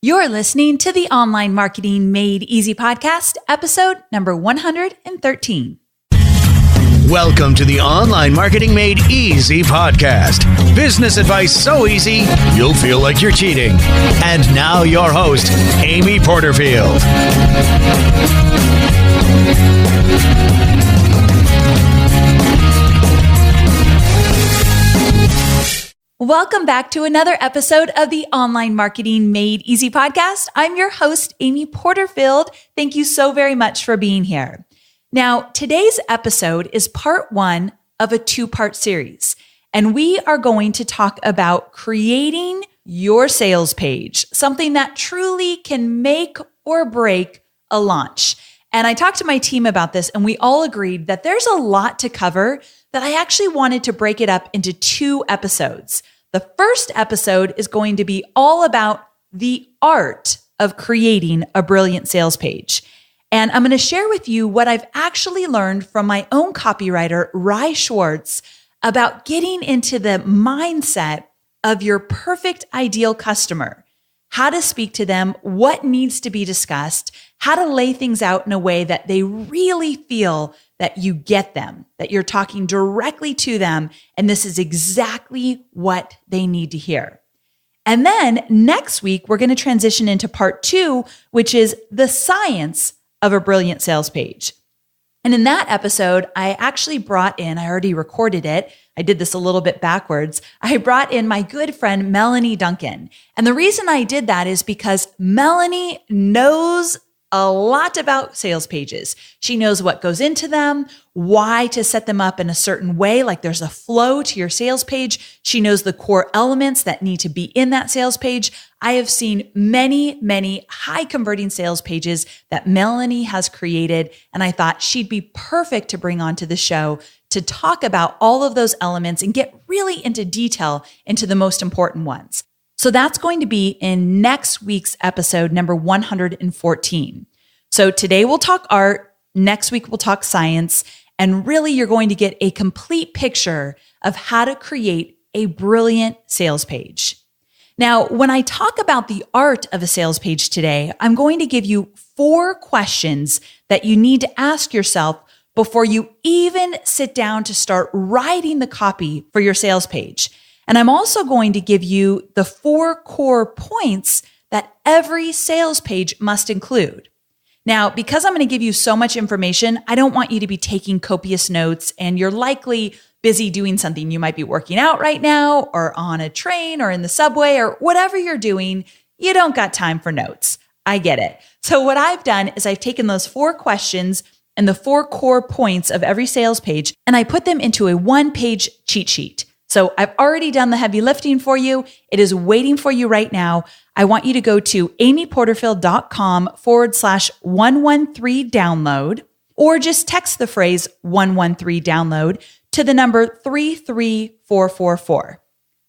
You're listening to the Online Marketing Made Easy podcast, episode number 113. Welcome to the Online Marketing Made Easy podcast. Business advice so easy, you'll feel like you're cheating. And now your host, Amy Porterfield. Welcome back to another episode of the Online Marketing Made Easy podcast. I'm your host, Amy Porterfield. Thank you so very much for being here. Now, today's episode is part one of a two-part series, and we are going to talk about creating your sales page, something that truly can make or break a launch. And I talked to my team about this, and we all agreed that there's a lot to cover that I actually wanted to break it up into two episodes. The first episode is going to be all about the art of creating a brilliant sales page. And I'm going to share with you what I've actually learned from my own copywriter, Rye Schwartz, about getting into the mindset of your perfect ideal customer, how to speak to them, what needs to be discussed, how to lay things out in a way that they really feel that you get them, that you're talking directly to them, and this is exactly what they need to hear. And then next week, we're going to transition into part two, which is the science of a brilliant sales page. And in that episode, I actually brought in, I already recorded it. I did this a little bit backwards. I brought in my good friend, Melanie Duncan. And the reason I did that is because Melanie knows a lot about sales pages. She knows what goes into them, why to set them up in a certain way, like there's a flow to your sales page. She knows the core elements that need to be in that sales page. I have seen many high converting sales pages that Melanie has created, and I thought she'd be perfect to bring onto the show to talk about all of those elements and get really into detail into the most important ones. So that's going to be in next week's episode, number 114. So today we'll talk art, next week we'll talk science, and really you're going to get a complete picture of how to create a brilliant sales page. Now, when I talk about the art of a sales page today, I'm going to give you 4 questions that you need to ask yourself before you even sit down to start writing the copy for your sales page. And I'm also going to give you the 4 core points that every sales page must include. Now, because I'm going to give you so much information, I don't want you to be taking copious notes, and you're likely busy doing something. You might be working out right now, or on a train, or in the subway, or whatever you're doing. You don't got time for notes. I get it. So what I've done is I've taken those 4 questions and the 4 core points of every sales page, and I put them into a 1-page cheat sheet. So I've already done the heavy lifting for you. It is waiting for you right now. I want you to go to amyporterfield.com/113 download, or just text the phrase 113 download to the number 33444.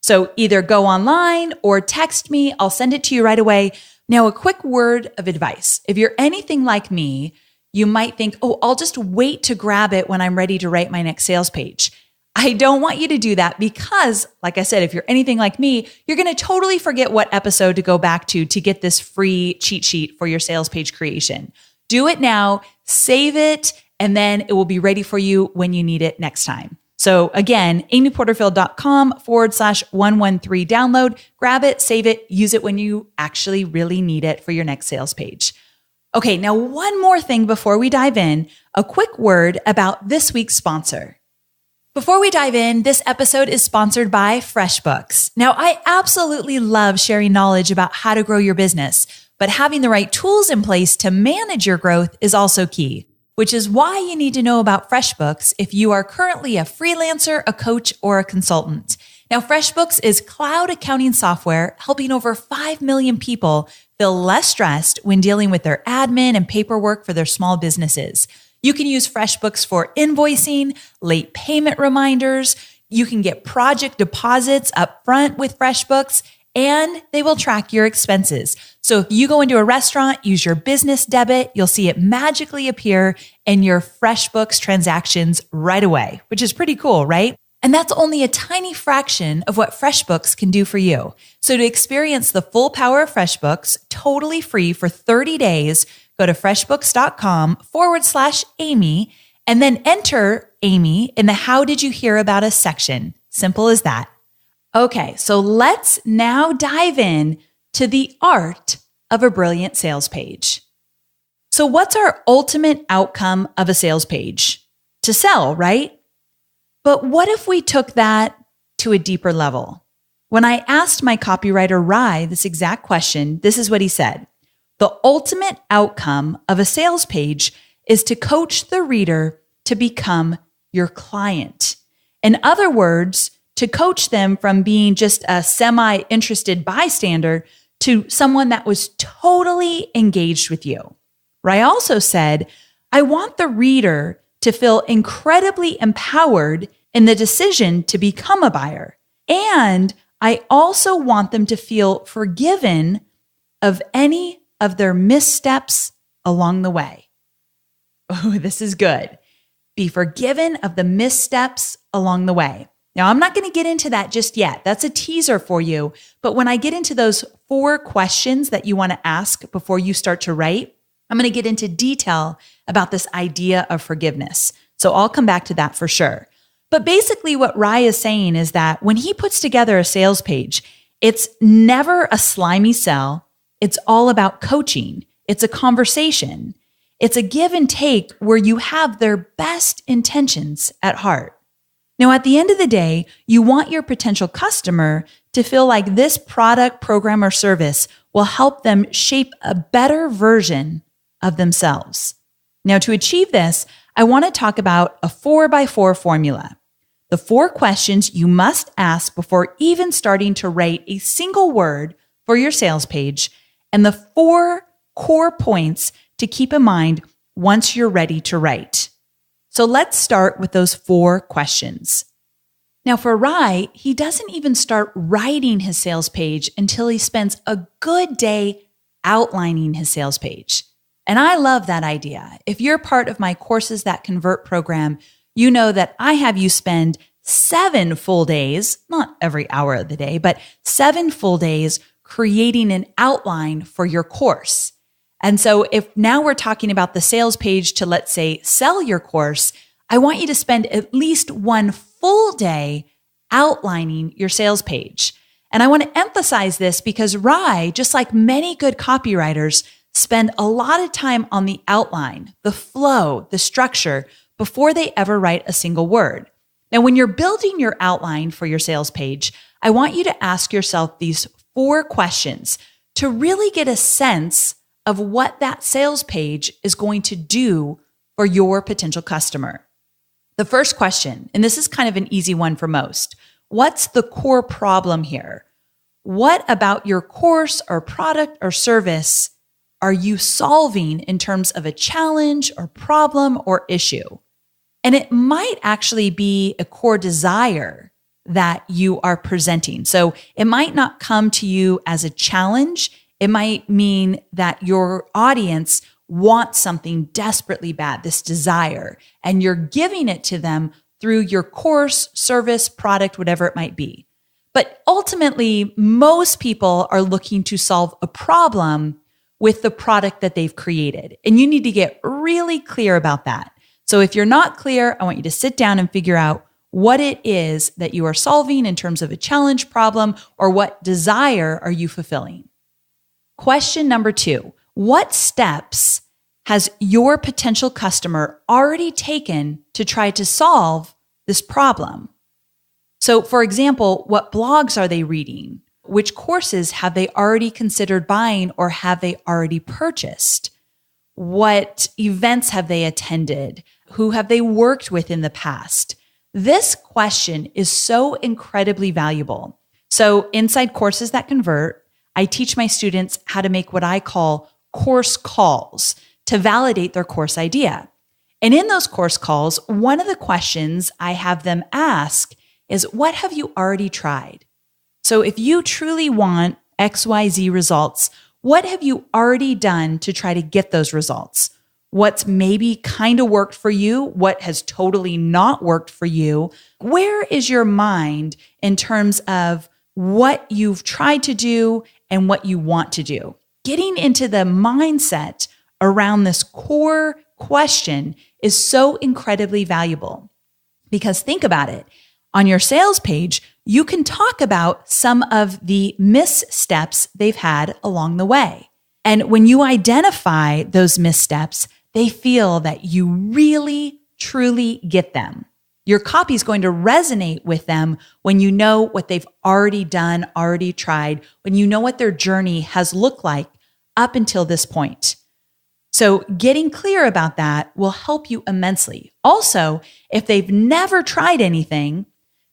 So either go online or text me. I'll send it to you right away. Now, a quick word of advice. If you're anything like me, you might think, oh, I'll just wait to grab it when I'm ready to write my next sales page. I don't want you to do that because, like I said, if you're anything like me, you're going to totally forget what episode to go back to get this free cheat sheet for your sales page creation. Do it now, save it, and then it will be ready for you when you need it next time. So again, amyporterfield.com/113 download, grab it, save it, use it when you actually really need it for your next sales page. Okay, now one more thing before we dive in, a quick word about this week's sponsor. Before we dive in, this episode is sponsored by FreshBooks. Now, I absolutely love sharing knowledge about how to grow your business, but having the right tools in place to manage your growth is also key, which is why you need to know about FreshBooks if you are currently a freelancer, a coach, or a consultant. Now, FreshBooks is cloud accounting software helping over 5 million people feel less stressed when dealing with their admin and paperwork for their small businesses. You can use FreshBooks for invoicing, late payment reminders. You can get project deposits up front with FreshBooks, and they will track your expenses. So if you go into a restaurant, use your business debit, you'll see it magically appear in your FreshBooks transactions right away, which is pretty cool, right? And that's only a tiny fraction of what FreshBooks can do for you. So to experience the full power of FreshBooks totally free for 30 days, go to freshbooks.com/Amy and then enter Amy in the How Did You Hear About Us section. Simple as that. Okay, so let's now dive in to the art of a brilliant sales page. So what's our ultimate outcome of a sales page? To sell, right? But what if we took that to a deeper level? When I asked my copywriter, Rye, this exact question, this is what he said. The ultimate outcome of a sales page is to coach the reader to become your client. In other words, to coach them from being just a semi-interested bystander to someone that was totally engaged with you. Rye also said, I want the reader to feel incredibly empowered in the decision to become a buyer. And I also want them to feel forgiven of any of their missteps along the way. Oh, this is good. Be forgiven of the missteps along the way. Now, I'm not going to get into that just yet. That's a teaser for you. But when I get into those 4 questions that you want to ask before you start to write, I'm going to get into detail about this idea of forgiveness. So I'll come back to that for sure. But basically what Rye is saying is that when he puts together a sales page, it's never a slimy sell. It's all about coaching. It's a conversation. It's a give and take where you have their best intentions at heart. Now, at the end of the day, you want your potential customer to feel like this product, program, or service will help them shape a better version of themselves. Now, to achieve this, I want to talk about a 4x4 formula. The 4 questions you must ask before even starting to write a single word for your sales page, and the 4 core points to keep in mind once you're ready to write. So let's start with those 4 questions. Now for Rye, he doesn't even start writing his sales page until he spends a good day outlining his sales page. And I love that idea. If you're part of my Courses That Convert program, you know that I have you spend 7 full days, not every hour of the day, but 7 full days creating an outline for your course. And so if now we're talking about the sales page to, let's say, sell your course, I want you to spend at least 1 full day outlining your sales page. And I want to emphasize this because Rye, just like many good copywriters, spend a lot of time on the outline, the flow, the structure, before they ever write a single word. Now, when you're building your outline for your sales page, I want you to ask yourself these 4 questions to really get a sense of what that sales page is going to do for your potential customer. The first question, and this is kind of an easy one for most, what's the core problem here? What about your course or product or service are you solving in terms of a challenge or problem or issue? And it might actually be a core desire that you are presenting. So it might not come to you as a challenge. It might mean that your audience wants something desperately bad, this desire, and you're giving it to them through your course, service, product, whatever it might be. But ultimately, most people are looking to solve a problem with the product that they've created. And you need to get really clear about that. So if you're not clear, I want you to sit down and figure out what it is that you are solving in terms of a challenge, problem, or what desire are you fulfilling. Question number 2, what steps has your potential customer already taken to try to solve this problem? So for example, what blogs are they reading? Which courses have they already considered buying or have they already purchased? What events have they attended? Who have they worked with in the past? This question is so incredibly valuable. So inside Courses That Convert, I teach my students how to make what I call course calls to validate their course idea. And in those course calls, one of the questions I have them ask is, what have you already tried? So if you truly want XYZ results, what have you already done to try to get those results? what's maybe kind of worked for you, what has totally not worked for you. Where is your mind in terms of what you've tried to do and what you want to do? Getting into the mindset around this core question is so incredibly valuable. Because think about it. On your sales page, you can talk about some of the missteps they've had along the way. And when you identify those missteps, they feel that you really, truly get them. Your copy is going to resonate with them when you know what they've already done, already tried, when you know what their journey has looked like up until this point. So getting clear about that will help you immensely. Also, if they've never tried anything,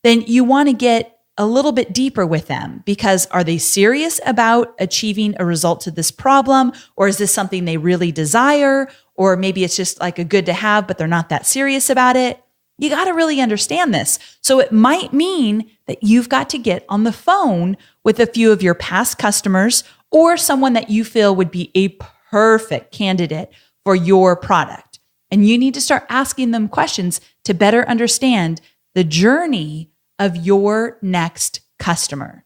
then you want to get a little bit deeper with them, because are they serious about achieving a result to this problem? Or is this something they really desire? Or maybe it's just like a good to have, but they're not that serious about it. You got to really understand this. So it might mean that you've got to get on the phone with a few of your past customers or someone that you feel would be a perfect candidate for your product. And you need to start asking them questions to better understand the journey of your next customer.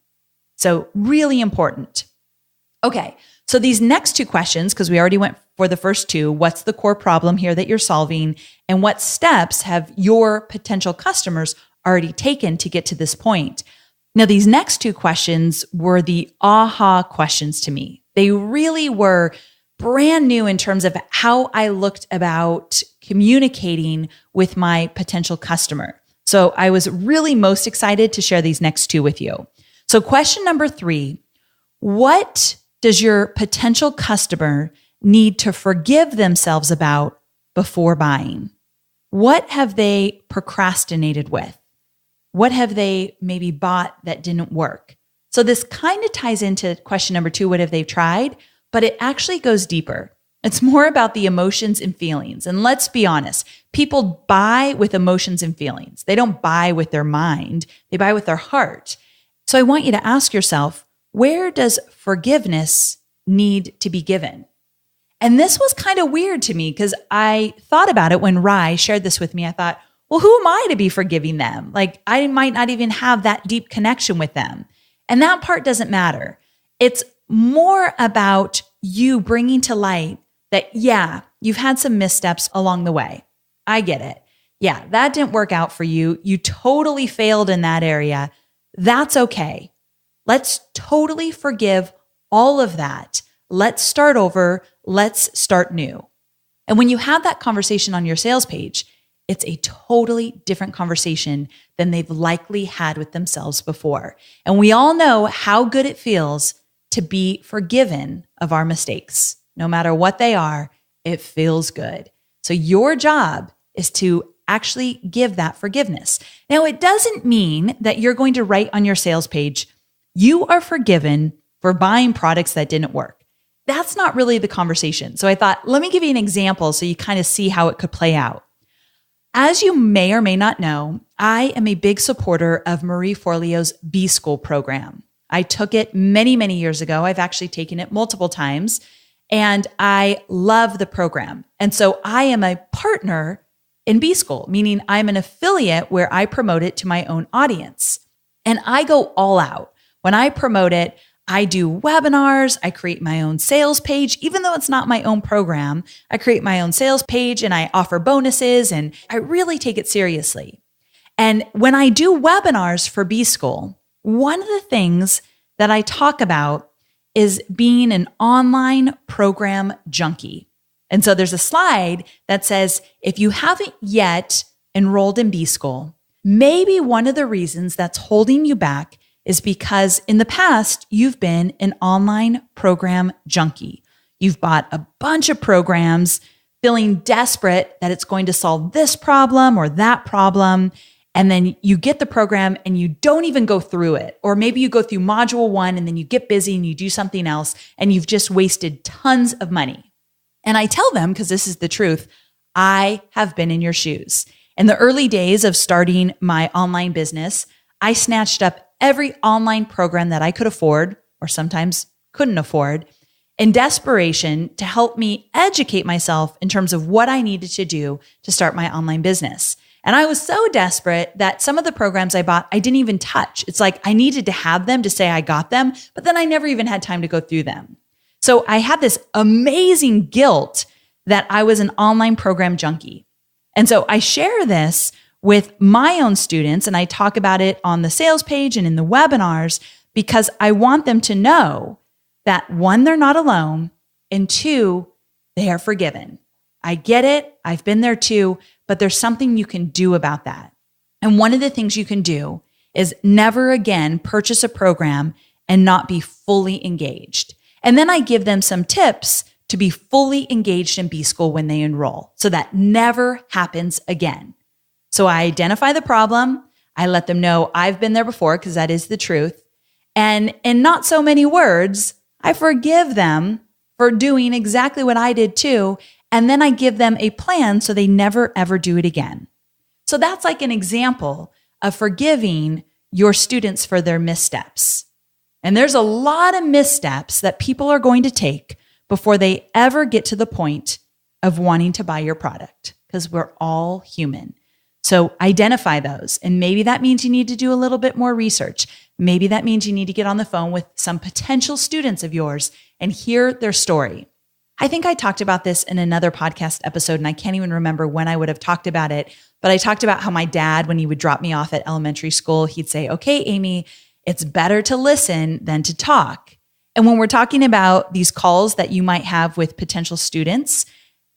So really important. Okay, so these next two questions, because we already went for the first two, what's the core problem here that you're solving? And what steps have your potential customers already taken to get to this point? Now, these next two questions were the aha questions to me. They really were brand new in terms of how I looked about communicating with my potential customer. So I was really most excited to share these next two with you. So question number 3, what does your potential customer need to forgive themselves about before buying? What have they procrastinated with? What have they maybe bought that didn't work? So this kind of ties into question number 2, what have they tried? But it actually goes deeper. It's more about the emotions and feelings. And let's be honest, people buy with emotions and feelings. They don't buy with their mind. They buy with their heart. So I want you to ask yourself, where does forgiveness need to be given? And this was kind of weird to me because I thought about it when Rye shared this with me. I thought, well, who am I to be forgiving them? Like, I might not even have that deep connection with them. And that part doesn't matter. It's more about you bringing to light that, yeah, you've had some missteps along the way. I get it. Yeah, that didn't work out for you. You totally failed in that area. That's okay. Let's totally forgive all of that. Let's start over. Let's start new. And when you have that conversation on your sales page, it's a totally different conversation than they've likely had with themselves before. And we all know how good it feels to be forgiven of our mistakes. No matter what they are, it feels good. So your job is to actually give that forgiveness. Now, it doesn't mean that you're going to write on your sales page, you are forgiven for buying products that didn't work. That's not really the conversation. So I thought, let me give you an example so you kind of see how it could play out. As you may or may not know, I am a big supporter of Marie Forleo's B-School program. I took it many, many years ago. I've actually taken it multiple times, and I love the program. And so I am a partner in B-School, meaning I'm an affiliate where I promote it to my own audience. And I go all out. When I promote it, I do webinars, I create my own sales page. Even though it's not my own program, I create my own sales page and I offer bonuses, and I really take it seriously. And when I do webinars for B-School, one of the things that I talk about is being an online program junkie. And so there's a slide that says, if you haven't yet enrolled in B-School, maybe one of the reasons that's holding you back is because in the past, you've been an online program junkie. You've bought a bunch of programs, feeling desperate that it's going to solve this problem or that problem. And then you get the program and you don't even go through it. Or maybe you go through module 1 and then you get busy and you do something else and you've just wasted tons of money. And I tell them, because this is the truth, I have been in your shoes. In the early days of starting my online business, I snatched up every online program that I could afford or sometimes couldn't afford. in desperation to help me educate myself in terms of what I needed to do to start my online business. And I was so desperate that some of the programs I bought, I didn't even touch. It's like I needed to have them to say I got them, but then I never even had time to go through them. So I had this amazing guilt that I was an online program junkie. And so I share this with my own students, and I talk about it on the sales page and in the webinars because I want them to know that one, they're not alone, and two, they are forgiven. I get it. I've been there too, but there's something you can do about that. And one of the things you can do is never again purchase a program and not be fully engaged. And then I give them some tips to be fully engaged in B-School when they enroll. So that never happens again. So I identify the problem. I let them know I've been there before because that is the truth. And in not so many words, I forgive them for doing exactly what I did too. And then I give them a plan so they never, ever do it again. So that's like an example of forgiving your students for their missteps. And there's a lot of missteps that people are going to take before they ever get to the point of wanting to buy your product, because we're all human. So identify those. And maybe that means you need to do a little bit more research. Maybe that means you need to get on the phone with some potential students of yours and hear their story. I think I talked about this in another podcast episode, and I can't even remember when I would have talked about it, but I talked about how my dad, when he would drop me off at elementary school, he'd say, "Okay, Amy, it's better to listen than to talk." And when we're talking about these calls that you might have with potential students,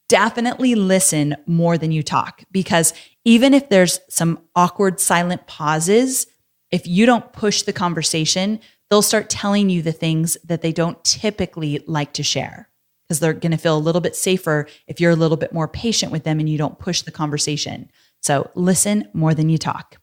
definitely listen more than you talk, because even if there's some awkward silent pauses, if you don't push the conversation, they'll start telling you the things that they don't typically like to share, because they're going to feel a little bit safer if you're a little bit more patient with them and you don't push the conversation. So listen more than you talk.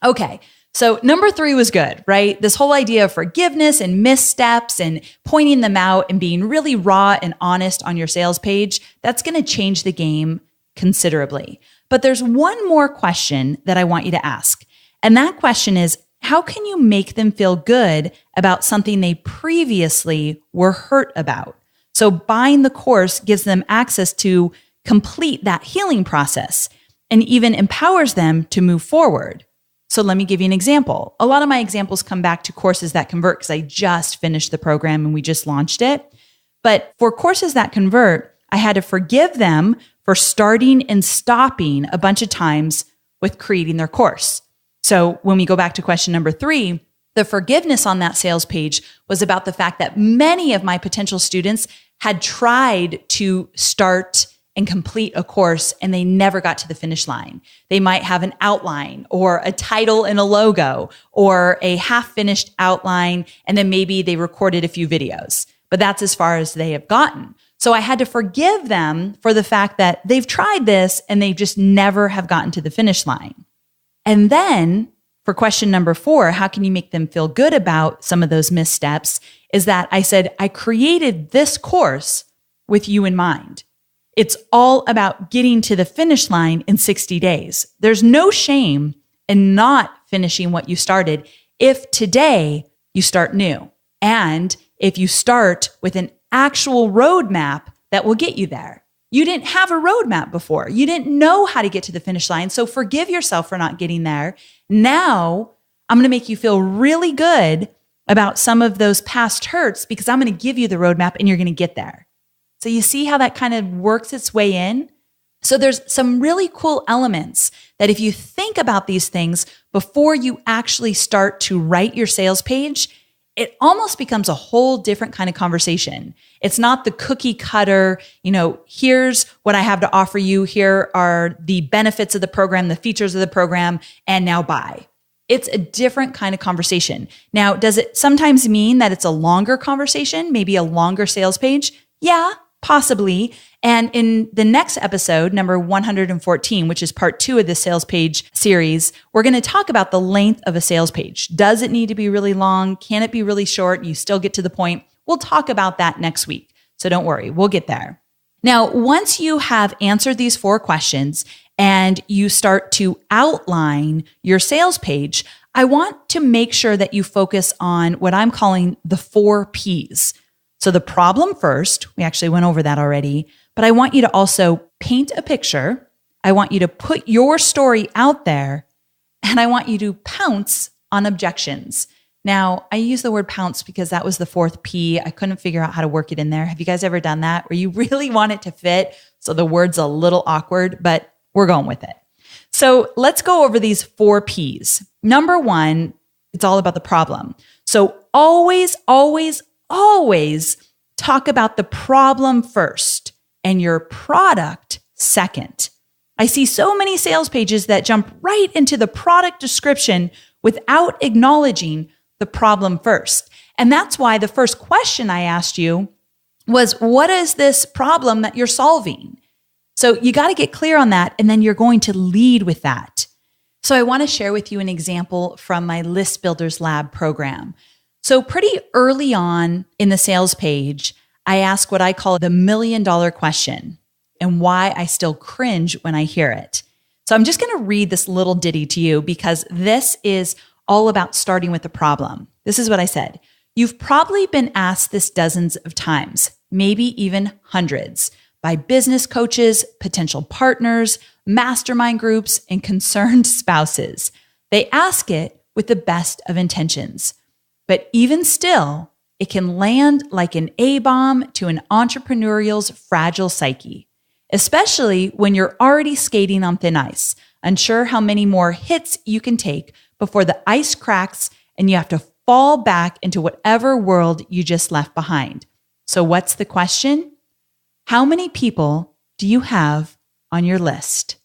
Okay. So number 3 was good, right? This whole idea of forgiveness and missteps and pointing them out and being really raw and honest on your sales page, that's going to change the game considerably. But there's one more question that I want you to ask. And that question is, how can you make them feel good about something they previously were hurt about? So buying the course gives them access to complete that healing process and even empowers them to move forward. So let me give you an example. A lot of my examples come back to Courses That Convert because I just finished the program and we just launched it. But for Courses That Convert, I had to forgive them for starting and stopping a bunch of times with creating their course. So when we go back to question number 3, the forgiveness on that sales page was about the fact that many of my potential students had tried to start and complete a course and they never got to the finish line. They might have an outline or a title and a logo or a half-finished outline, and then maybe they recorded a few videos, but that's as far as they have gotten. So I had to forgive them for the fact that they've tried this and they just never have gotten to the finish line. And then for question number 4, how can you make them feel good about some of those missteps, is that I said, I created this course with you in mind. It's all about getting to the finish line in 60 days. There's no shame in not finishing what you started if today you start new. And if you start with an actual roadmap that will get you there. You didn't have a roadmap before. You didn't know how to get to the finish line. So forgive yourself for not getting there. Now I'm going to make you feel really good about some of those past hurts because I'm going to give you the roadmap and you're going to get there. So you see how that kind of works its way in? So there's some really cool elements that if you think about these things before you actually start to write your sales page, it almost becomes a whole different kind of conversation. It's not the cookie cutter, here's what I have to offer you. Here are the benefits of the program, the features of the program, and now buy. It's a different kind of conversation. Now, does it sometimes mean that it's a longer conversation, maybe a longer sales page? Yeah, possibly. And in the next episode, number 114, which is part 2 of the sales page series, we're going to talk about the length of a sales page. Does it need to be really long? Can it be really short? You still get to the point? We'll talk about that next week. So don't worry, we'll get there. Now, once you have answered these 4 questions and you start to outline your sales page, I want to make sure that you focus on what I'm calling the 4 Ps. So the problem first, we actually went over that already, but I want you to also paint a picture. I want you to put your story out there, and I want you to pounce on objections. Now, I use the word pounce because that was the fourth P. I couldn't figure out how to work it in there. Have you guys ever done that where you really want it to fit? So the word's a little awkward, but we're going with it. So let's go over these 4 Ps. Number 1, it's all about the problem. So always, always, always talk about the problem first and your product second. I see so many sales pages that jump right into the product description without acknowledging the problem first. And that's why the first question I asked you was, what is this problem that you're solving? So you got to get clear on that, and then you're going to lead with that. So I want to share with you an example from my List Builders Lab program. So pretty early on in the sales page, I ask what I call the $1 million question and why I still cringe when I hear it. So I'm just going to read this little ditty to you because this is all about starting with the problem. This is what I said. You've probably been asked this dozens of times, maybe even hundreds, by business coaches, potential partners, mastermind groups, and concerned spouses. They ask it with the best of intentions. But even still, it can land like an A-bomb to an entrepreneurial's fragile psyche, especially when you're already skating on thin ice, unsure how many more hits you can take before the ice cracks and you have to fall back into whatever world you just left behind. So what's the question? How many people do you have on your list?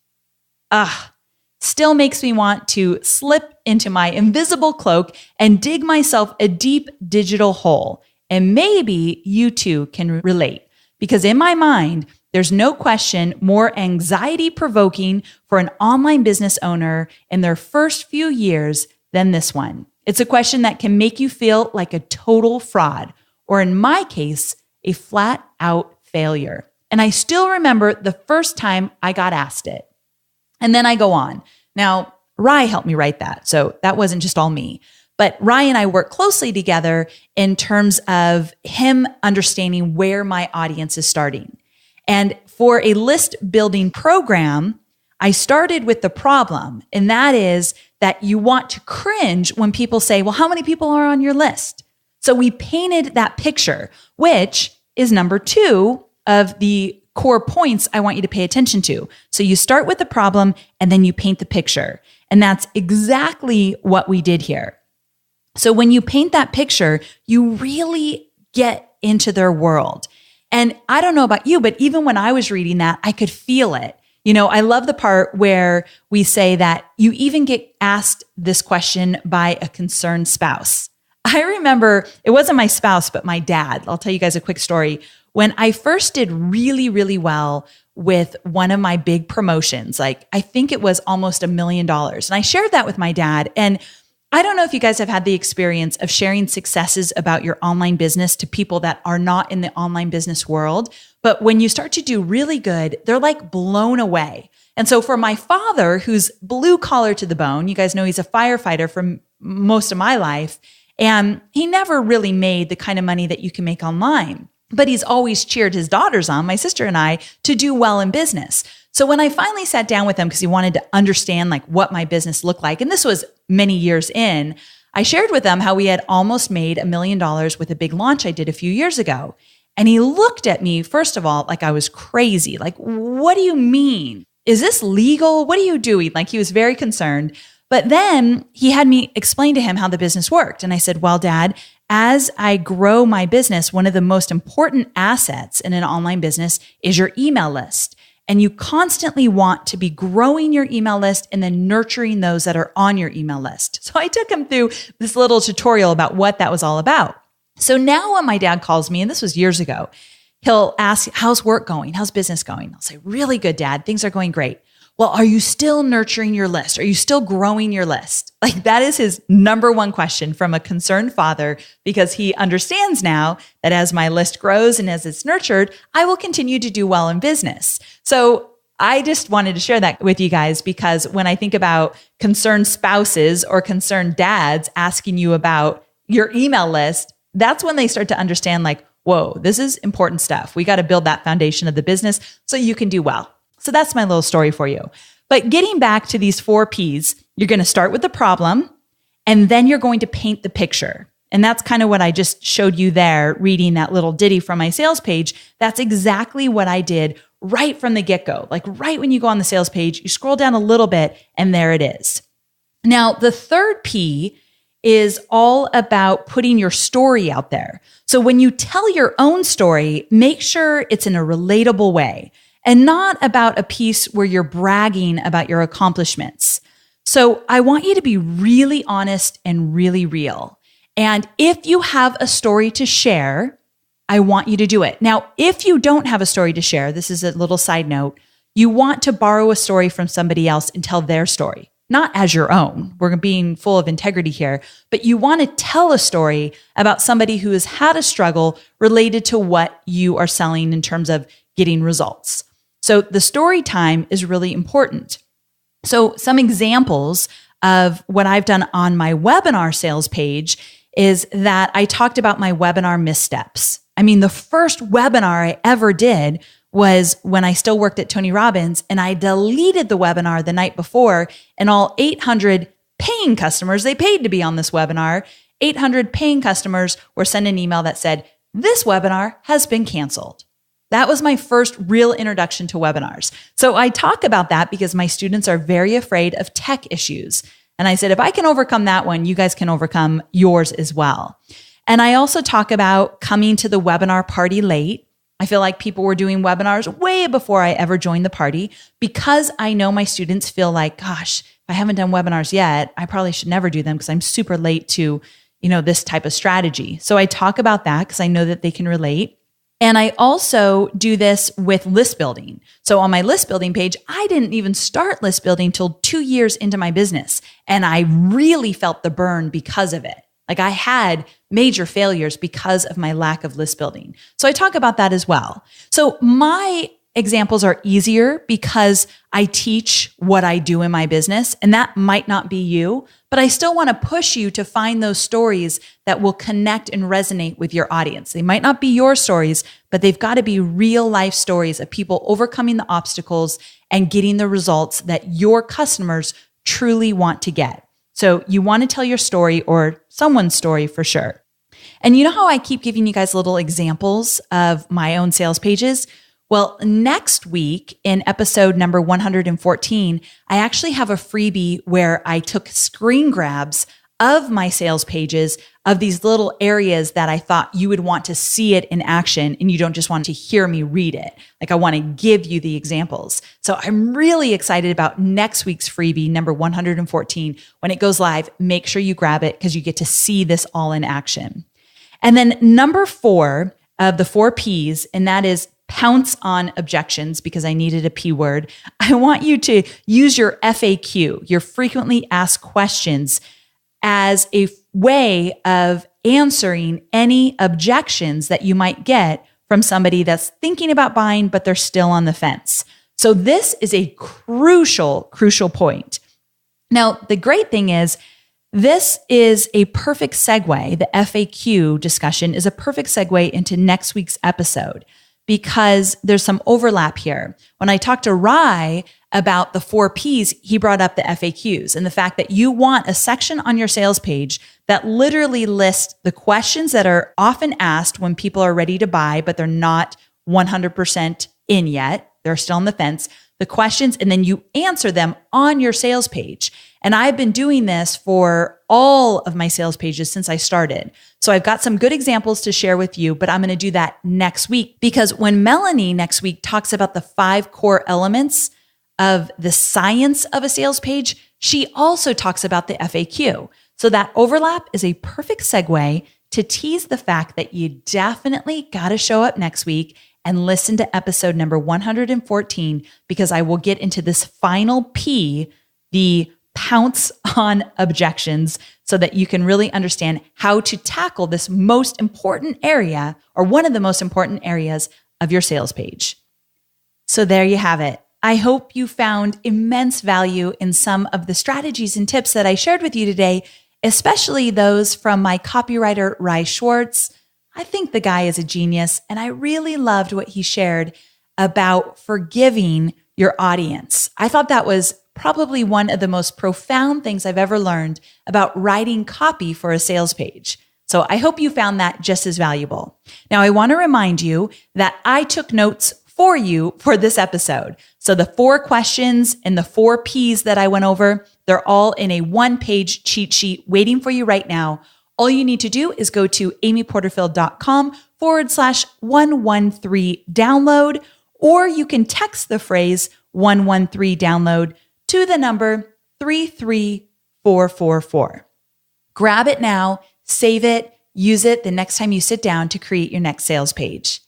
Still makes me want to slip into my invisible cloak and dig myself a deep digital hole. And maybe you too can relate, because in my mind, there's no question more anxiety-provoking for an online business owner in their first few years than this one. It's a question that can make you feel like a total fraud, or in my case, a flat-out failure. And I still remember the first time I got asked it. And then I go on. Now, Rye helped me write that, so that wasn't just all me. But Rye and I work closely together in terms of him understanding where my audience is starting. And for a list building program, I started with the problem, and that is that you want to cringe when people say, well, how many people are on your list? So we painted that picture, which is number 2 of the core points I want you to pay attention to. So you start with the problem and then you paint the picture. And that's exactly what we did here. So when you paint that picture, you really get into their world. And I don't know about you, but even when I was reading that, I could feel it. You know, I love the part where we say that you even get asked this question by a concerned spouse. I remember it wasn't my spouse, but my dad. I'll tell you guys a quick story. When I first did really, really well with one of my big promotions, like I think it was almost $1 million. And I shared that with my dad. And I don't know if you guys have had the experience of sharing successes about your online business to people that are not in the online business world. But when you start to do really good, they're like blown away. And so for my father, who's blue collar to the bone, you guys know he's a firefighter for most of my life, and he never really made the kind of money that you can make online. But he's always cheered his daughters on, my sister and I, to do well in business. So when I finally sat down with him, because he wanted to understand like what my business looked like, and this was many years in, I shared with him how we had almost made $1 million with a big launch I did a few years ago. And he looked at me, first of all, like I was crazy. Like, what do you mean? Is this legal? What are you doing? Like, he was very concerned. But then he had me explain to him how the business worked. And I said, well, Dad, as I grow my business, one of the most important assets in an online business is your email list. And you constantly want to be growing your email list and then nurturing those that are on your email list. So I took him through this little tutorial about what that was all about. So now when my dad calls me, and this was years ago, he'll ask, how's work going? How's business going? I'll say, really good, Dad. Things are going great. Well, are you still nurturing your list? Are you still growing your list? Like, that is his number one question from a concerned father, because he understands now that as my list grows and as it's nurtured, I will continue to do well in business. So I just wanted to share that with you guys, because when I think about concerned spouses or concerned dads asking you about your email list, that's when they start to understand like whoa, this is important stuff. We got to build that foundation of the business so you can do well. So that's my little story for you. But getting back to these 4 Ps, you're going to start with the problem, and then you're going to paint the picture. And that's kind of what I just showed you there, reading that little ditty from my sales page. That's exactly what I did right from the get-go. Like right when you go on the sales page, you scroll down a little bit and there it is. Now, the 3rd P is all about putting your story out there. So when you tell your own story, make sure it's in a relatable way and not about a piece where you're bragging about your accomplishments. So I want you to be really honest and really real. And if you have a story to share, I want you to do it. Now, if you don't have a story to share, this is a little side note, you want to borrow a story from somebody else and tell their story, not as your own. We're being full of integrity here, but you want to tell a story about somebody who has had a struggle related to what you are selling in terms of getting results. So the story time is really important. So some examples of what I've done on my webinar sales page is that I talked about my webinar missteps. I mean, the first webinar I ever did was when I still worked at Tony Robbins, and I deleted the webinar the night before, and all 800 paying customers, they paid to be on this webinar, 800 paying customers were sent an email that said, this webinar has been canceled. That was my first real introduction to webinars. So I talk about that because my students are very afraid of tech issues. And I said, if I can overcome that one, you guys can overcome yours as well. And I also talk about coming to the webinar party late. I feel like people were doing webinars way before I ever joined the party because I know my students feel like, gosh, if I haven't done webinars yet, I probably should never do them because I'm super late to, this type of strategy. So I talk about that because I know that they can relate. And I also do this with list building. So on my list building page, I didn't even start list building till 2 years into my business. And I really felt the burn because of it. Like I had major failures because of my lack of list building. So I talk about that as well. So my examples are easier because I teach what I do in my business, and that might not be you, but I still want to push you to find those stories that will connect and resonate with your audience. They might not be your stories, but they've got to be real life stories of people overcoming the obstacles and getting the results that your customers truly want to get. So you want to tell your story or someone's story for sure. And you know how I keep giving you guys little examples of my own sales pages? Well, next week in episode number 114, I actually have a freebie where I took screen grabs of my sales pages of these little areas that I thought you would want to see it in action and you don't just want to hear me read it. Like I want to give you the examples. So I'm really excited about next week's freebie, number 114. When it goes live, make sure you grab it because you get to see this all in action. And then number 4 of the 4 Ps, and that is pounce on objections, because I needed a P word. I want you to use your FAQ, your frequently asked questions, as a way of answering any objections that you might get from somebody that's thinking about buying, but they're still on the fence. So this is a crucial point. Now, the great thing is, this is a perfect segue. The FAQ discussion is a perfect segue into next week's episode, because there's some overlap here. When I talked to Rye about the 4 Ps, he brought up the FAQs and the fact that you want a section on your sales page that literally lists the questions that are often asked when people are ready to buy, but they're not 100% in yet. They're still on the fence. The questions, and then you answer them on your sales page. And I've been doing this for all of my sales pages since I started. So I've got some good examples to share with you, but I'm going to do that next week, because when Melanie next week talks about the 5 core elements of the science of a sales page, she also talks about the FAQ. So that overlap is a perfect segue to tease the fact that you definitely got to show up next week and listen to episode number 114, because I will get into this final P, the pounce on objections, so that you can really understand how to tackle this most important area, or one of the most important areas of your sales page. So there you have it. I hope you found immense value in some of the strategies and tips that I shared with you today, especially those from my copywriter, Rye Schwartz. I think the guy is a genius, and I really loved what he shared about forgiving your audience. I thought that was probably one of the most profound things I've ever learned about writing copy for a sales page. So I hope you found that just as valuable. Now, I want to remind you that I took notes for you for this episode. So the 4 questions and the 4 P's that I went over, they're all in a 1-page cheat sheet waiting for you right now. All you need to do is go to amyporterfield.com/113 download, or you can text the phrase 113 download to the number 33444. Grab it now, save it, use it the next time you sit down to create your next sales page.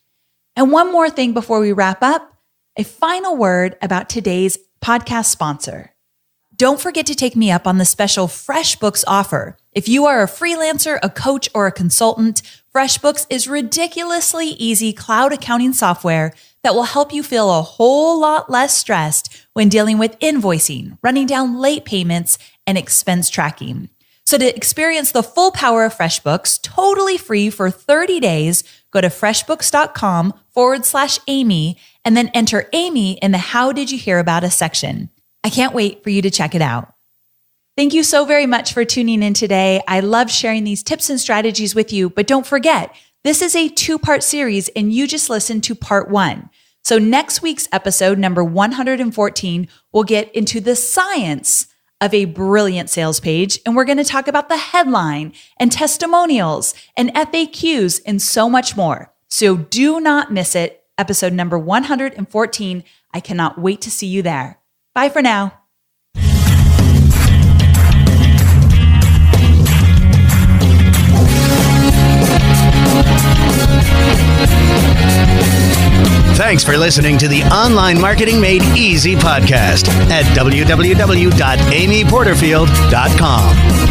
And one more thing before we wrap up, a final word about today's podcast sponsor. Don't forget to take me up on the special FreshBooks offer. If you are a freelancer, a coach, or a consultant, FreshBooks is ridiculously easy cloud accounting software that will help you feel a whole lot less stressed when dealing with invoicing, running down late payments, and expense tracking. So to experience the full power of FreshBooks totally free for 30 days, go to freshbooks.com/Amy and then enter Amy in the How Did You Hear About Us section. I can't wait for you to check it out. Thank you so very much for tuning in today. I love sharing these tips and strategies with you, but don't forget, this is a 2-part series and you just listened to part 1. So next week's episode, number 114, will get into the science of a brilliant sales page. And we're going to talk about the headline and testimonials and FAQs and so much more. So do not miss it. Episode number 114. I cannot wait to see you there. Bye for now. Thanks for listening to the Online Marketing Made Easy podcast at www.amyporterfield.com.